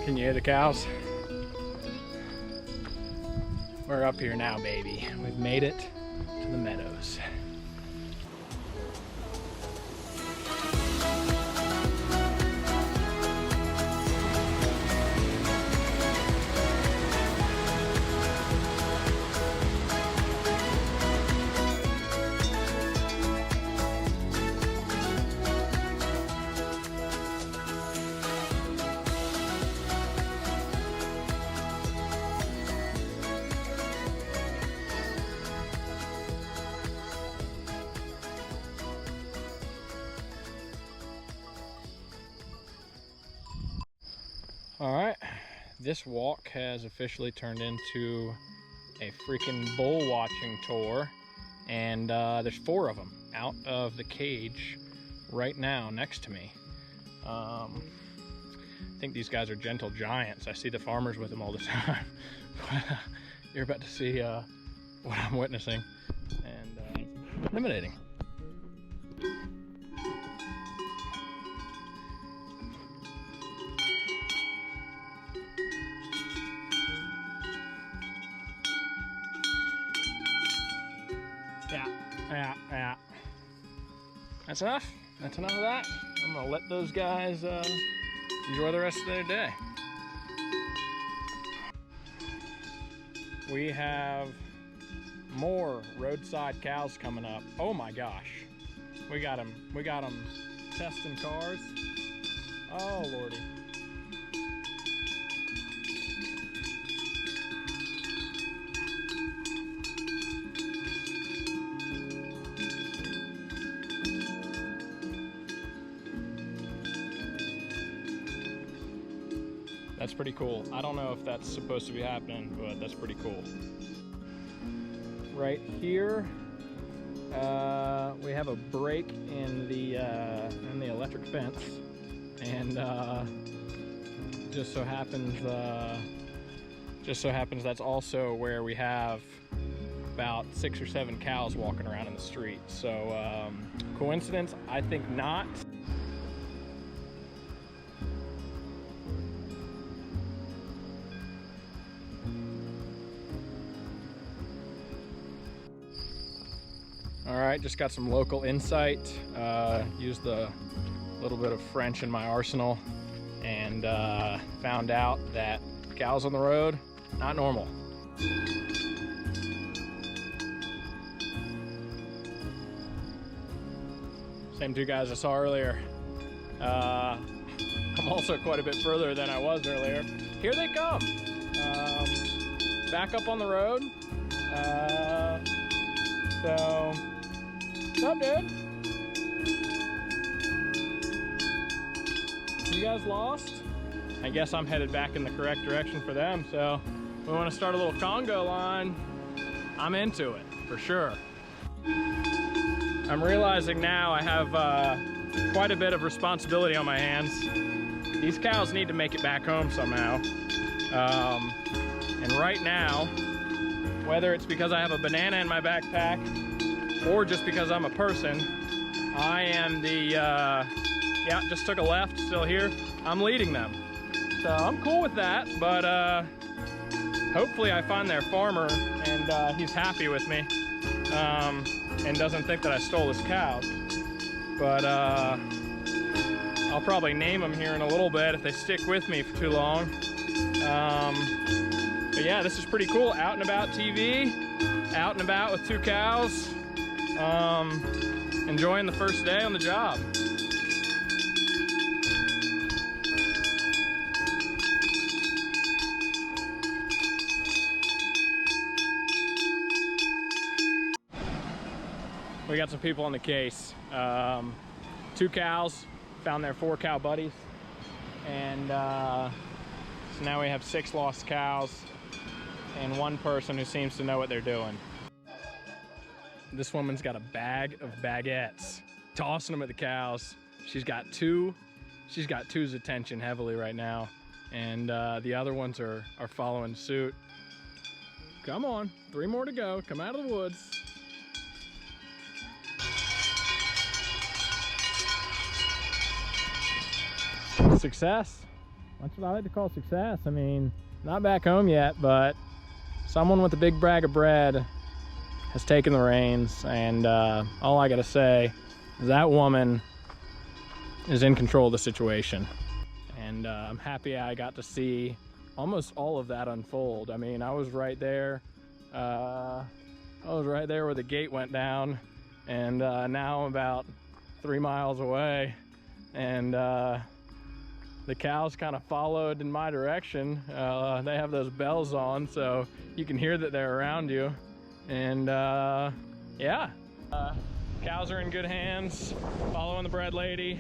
Can you hear the cows? We're up here now, baby. We've made it to the meadows. All right, this walk has officially turned into a freaking bull watching tour, and there's 4 of them out of the cage right now next to me. I think these guys are gentle giants. I see the farmers with them all the time. You're about to see what I'm witnessing, and it's intimidating. Yeah. That's enough. That's enough of that. I'm gonna let those guys enjoy the rest of their day. We have more roadside cows coming up. Oh my gosh. We got them testing cars. Oh Lordy. That's pretty cool. I don't know if that's supposed to be happening, but that's pretty cool. Right here, we have a break in the electric fence, and just so happens that's also where we have about 6 or 7 cows walking around in the street. So coincidence? I think not. All right, just got some local insight. Used a little bit of French in my arsenal, and found out that cows on the road, not normal. Same 2 guys I saw earlier. I'm also quite a bit further than I was earlier. Here they come. Back up on the road. What's up, dude? You guys lost? I guess I'm headed back in the correct direction for them, so we want to start a little Congo line. I'm into it, for sure. I'm realizing now I have quite a bit of responsibility on my hands. These cows need to make it back home somehow. And right now, whether it's because I have a banana in my backpack or just because I'm a person, I am the, yeah, just took a left, still here. I'm leading them. So I'm cool with that, but hopefully I find their farmer and he's happy with me and doesn't think that I stole his cows. But I'll probably name them here in a little bit if they stick with me for too long. But yeah, this is pretty cool. Out and about TV, out and about with 2 cows, enjoying the first day on the job. We got some people on the case. 2 cows, found their 4 cow buddies, and so now we have 6 lost cows and 1 person who seems to know what they're doing. This woman's got a bag of baguettes, tossing them at the cows. She's got 2's attention heavily right now, and the other ones are following suit. Come on, 3 more to go. Come out of the woods. Success. That's what I like to call success. I mean, not back home yet, but someone with a big bag of bread has taken the reins, and all I gotta say is that woman is in control of the situation. And I'm happy I got to see almost all of that unfold. I mean, I was right there. I was right there where the gate went down, and now I'm about 3 miles away, and the cows kind of followed in my direction. They have those bells on, so you can hear that they're around you. And yeah, cows are in good hands, following the bread lady.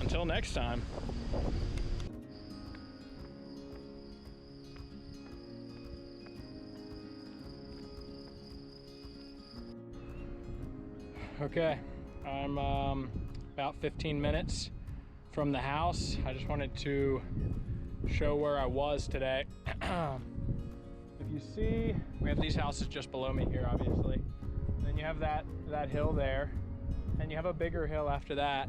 Until next time. Okay, I'm about 15 minutes from the house. I just wanted to show where I was today. If you see, we have these houses just below me here, obviously. And then you have that hill there, and you have a bigger hill after that,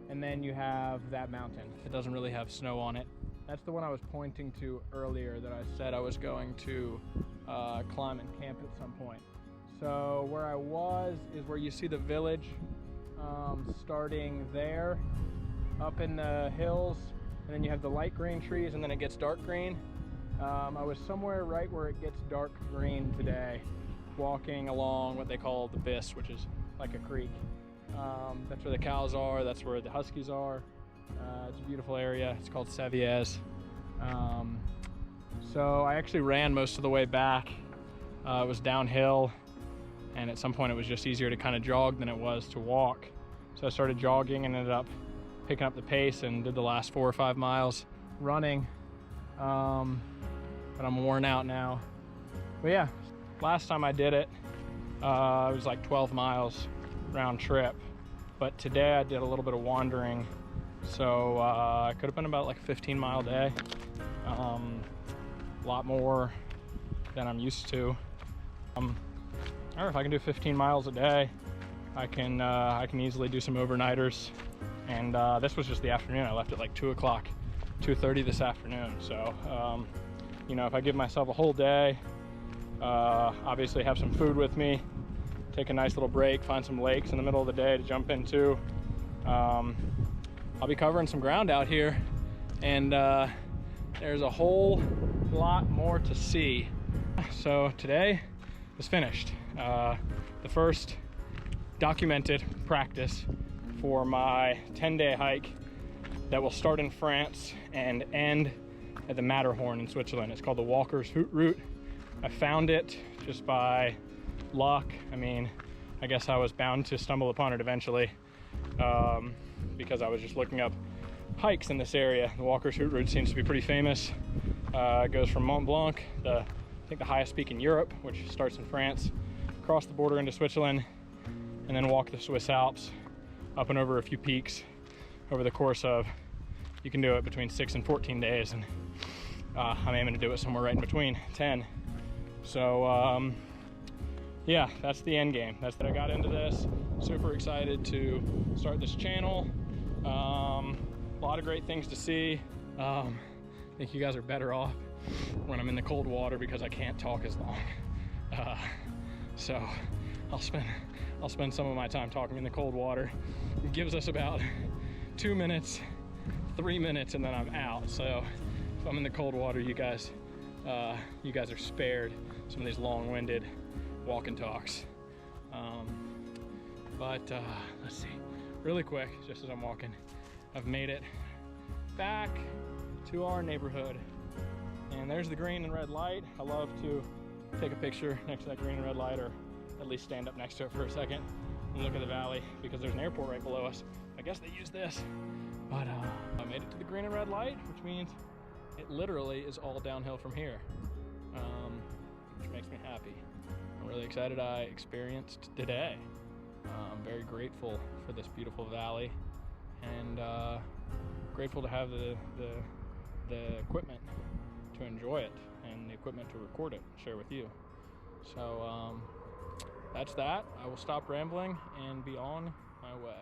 and then you have that mountain. It doesn't really have snow on it. That's the one I was pointing to earlier that I said I was going to climb and camp at some point. So where I was is where you see the village, starting there, up in the hills, and then you have the light green trees, and then it gets dark green. I was somewhere right where it gets dark green today, walking along what they call the Biss, which is like a creek. That's where the cows are, that's where the huskies are. It's a beautiful area. It's called Seviers. So I actually ran most of the way back. It was downhill, and at some point it was just easier to kind of jog than it was to walk. So I started jogging and ended up picking up the pace and did the last 4 or 5 miles running. But I'm worn out now. But yeah, last time I did it, it was like 12 miles round trip. But today I did a little bit of wandering. So it could have been about like a 15-mile day. A lot more than I'm used to. I don't know, if I can do 15 miles a day, I can easily do some overnighters. And this was just the afternoon. I left at like 2 o'clock, 2:30 this afternoon. So, you know, if I give myself a whole day, obviously have some food with me, take a nice little break, find some lakes in the middle of the day to jump into. I'll be covering some ground out here, and there's a whole lot more to see. So today is finished. The first documented practice for my 10-day hike that will start in France and end at the Matterhorn in Switzerland. It's called the Walker's Haute route. I found it just by luck. I mean, I guess I was bound to stumble upon it eventually, because I was just looking up hikes in this area. The Walker's Haute route seems to be pretty famous. It goes from Mont Blanc, I think the highest peak in Europe, which starts in France, across the border into Switzerland, and then walk the Swiss Alps up and over a few peaks over the course of, you can do it between 6 and 14 days, and I'm aiming to do it somewhere right in between, 10. So yeah, that's the end game. That's that I got into this. Super excited to start this channel. A lot of great things to see. I think you guys are better off when I'm in the cold water because I can't talk as long. So I'll spend some of my time talking in the cold water. It gives us about 2 minutes, 3 minutes, and then I'm out. So if I'm in the cold water, you guys are spared some of these long-winded walking talks. But let's see, really quick, just as I'm walking, I've made it back to our neighborhood, and there's the green and red light. I love to take a picture next to that green and red light, or at least stand up next to it for a second and look at the valley, because there's an airport right below us. I guess they use this, but I made it to the green and red light, which means it literally is all downhill from here, which makes me happy. I'm really excited I experienced today. I'm very grateful for this beautiful valley, and grateful to have the equipment to enjoy it and the equipment to record it, share with you. So that's that. I will stop rambling and be on my way.